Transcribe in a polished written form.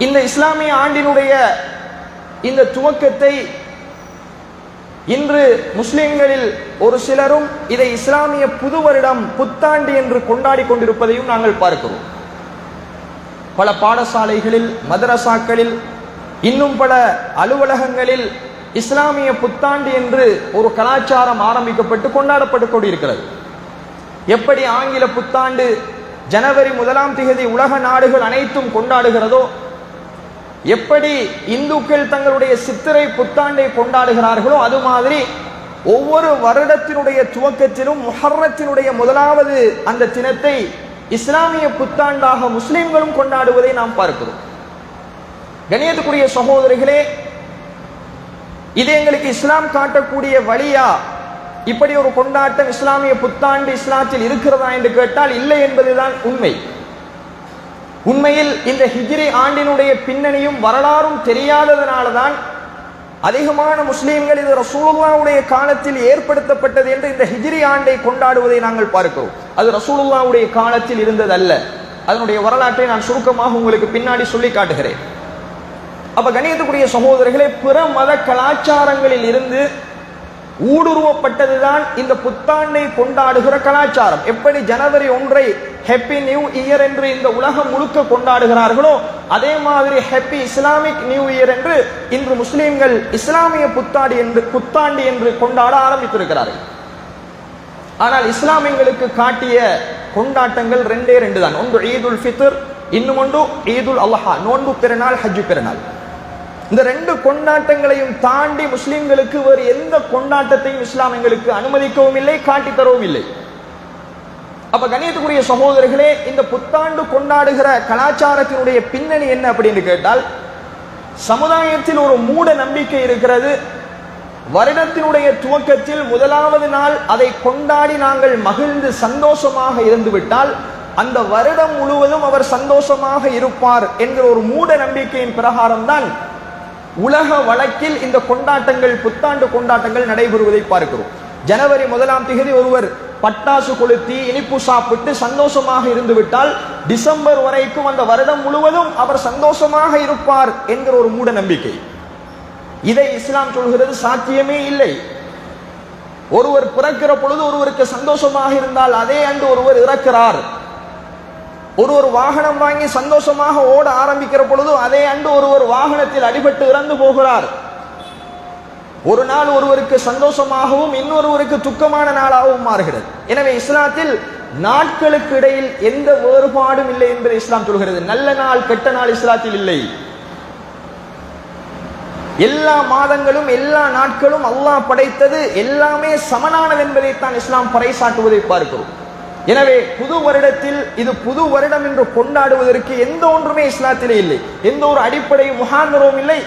இந்த இஸ்லாமிய ஆண்டினுடைய இந்த துவக்கத்தை இன்று முஸ்லிம்களில் ஒரு சிலரும் இதை இஸ்லாமிய புது வருடம் புத்தாண்டு என்று கொண்டாடி கொண்டிருப்பதையும் நாங்கள் பார்க்கிறோம். பல பாடசாலைகளில், மதரசாக்களில், இன்னும் பல அலுவலகங்களில் இஸ்லாமிய புத்தாண்டு என்று ஒரு கலாச்சாரம் ஆரம்பிக்கப்பட்டு கொண்டாடப்பட்டு கொண்டிருக்கிறது. எப்படி ஆங்கில புத்தாண்டு ஜனவரி 1ஆம் தேதி உலக நாடுகள் அனைத்தும் கொண்டாடுகிறதோ, எப்படி இந்துக்கள் தங்களுடைய சித்திரை புத்தாண்டை கொண்டாடுகிறார்களோ, அது மாதிரி ஒவ்வொரு வருடத்தினுடைய துவக்கத்திலும் முஹர்ரத்தினுடைய 1வது அந்த தினத்தை இஸ்லாமிய புத்தாண்டாக முஸ்லிம்களும் கொண்டாடுவதை நாம் பார்க்கிறோம். கண்ணியத்துக்குரிய சகோதரிகளே, இது எங்களுக்கு இஸ்லாம் காட்டக்கூடிய வழியா? இப்படி ஒரு கொண்டாட்டம் இஸ்லாமிய புத்தாண்டு இஸ்லாத்தில் இருக்கிறதா என்று கேட்டால் இல்லை என்பதுதான் உண்மை. உண்மையில் இந்த ஹிஜ்ரி ஆண்டினுடைய பின்னணியும் வரலாறும் தெரியாததனால்தான் அதிகமான முஸ்லீம்கள் இது ரசூலுல்லாஹ்வுடைய காலத்தில் ஏற்படுத்தப்பட்டது என்று இந்த ஹிஜ்ரி ஆண்டை கொண்டாடுவதை நாங்கள் பார்க்கிறோம். அது ரசூலுல்லாஹ்வுடைய காலத்தில் இருந்ததல்ல. அதனுடைய வரலாற்றை நான் சுருக்கமாக உங்களுக்கு பின்னாடி சொல்லி காட்டுகிறேன். அப்ப கண்ணியத்துக்குரிய சகோதரர்களே, பிற மத கலாச்சாரங்களில் இருந்து ஊடுருவப்பட்டதுதான் இந்த புத்தாண்டை கொண்டாடுகிற கலாச்சாரம். எப்படி ஜனவரி 1 ஹேப்பி நியூ இயர் என்று இந்த உலகம் முழுக்க கொண்டாடுகிறார்களோ, அதே மாதிரி ஹேப்பி இஸ்லாமிக் நியூ இயர் என்று இன்று முஸ்லிம்கள் இஸ்லாமிய புத்தாண்டு என்று கொண்டாட ஆரம்பித்திருக்கிறார்கள். ஆனால் இஸ்லாம் எங்களுக்கு காட்டிய கொண்டாட்டங்கள் 2 தான். ஒன்று ஈதுல் ஃபித்ர், இன்னும் ஒன்று ஈதுல் அல்ஹா, நோன்பு பெருநாள், ஹஜ் பெருநாள். இந்த 2 கொண்டாட்டங்களையும் தாண்டி முஸ்லிம்களுக்கு வேறு எந்த கொண்டாட்டத்தையும் இஸ்லாம் எங்களுக்கு அனுமதிக்கவும் இல்லை, காட்டி தரவும் இல்லை. அப்ப கண்ணியத்துக்குரிய சகோதரர்களே, இந்த புத்தாண்டு கொண்டாடுகிற கலாச்சாரத்தினுடைய பின்னணி என்ன அப்படின்னு கேட்டால், சமுதாயத்தில் ஒரு மூட நம்பிக்கை இருக்கிறது. வருடத்தினுடைய துவக்கத்தில் 1வது நாள் அதை கொண்டாடி நாங்கள் மகிழ்ந்து சந்தோஷமாக இருந்துவிட்டால் அந்த வருடம் முழுவதும் அவர் சந்தோஷமாக இருப்பார் என்கிற ஒரு மூட நம்பிக்கையின் பிரகாரம் தான் உலக வழக்கில் இந்த கொண்டாட்டங்கள், புத்தாண்டு கொண்டாட்டங்கள் நடைபெறுவதை பார்க்கிறோம். ஜனவரி 1ஆம் தேதி ஒருவர் பட்டாசு கொளுத்தி இனிப்பு சாப்பிட்டு சந்தோஷமாக இருந்து விட்டால் டிசம்பர் வரைக்கும் அந்த வருடம் முழுவதும் அவர் சந்தோஷமாக இருப்பார் என்கிற ஒரு மூட நம்பிக்கை. இதை இஸ்லாம் சொல்கிறது சாத்தியமே இல்லை. ஒருவர் பிறக்கிற பொழுது ஒருவருக்கு சந்தோஷமாக இருந்தால் அதே அன்று ஒருவர் இறக்கிறார். ஒருவர் வாகனம் வாங்கி சந்தோஷமாக ஓட ஆரம்பிக்கிற பொழுது அதே அன்று ஒருவர் வாகனத்தில் அடிபட்டு இறந்து போகிறார். ஒரு நாள் ஒருவருக்கு சந்தோஷமாகவும் இன்னொருவருக்கு துக்கமான நாளாகவும் மாறுகிறது. எனவே இஸ்லாத்தில் நாட்களுக்கு இடையில் எந்த வேறுபாடும் இல்லை என்பதை இஸ்லாம் சொல்கிறது. நல்ல நாள் கெட்ட நாள் இஸ்லாத்தில் இல்லை. எல்லா மாதங்களும் எல்லா நாட்களும் அல்லாஹ் படைத்தது எல்லாமே சமனானது என்பதைத்தான் இஸ்லாம் பறைசாட்டுவதை பார்க்கிறோம். எனவே புது வருடத்தில் இது புது வருடம் என்று கொண்டாடுவதற்கு எந்த ஒன்றுமே இஸ்லாத்திலே இல்லை. எந்த ஒரு அடிப்படையும் முகாந்திரமும் இல்லை.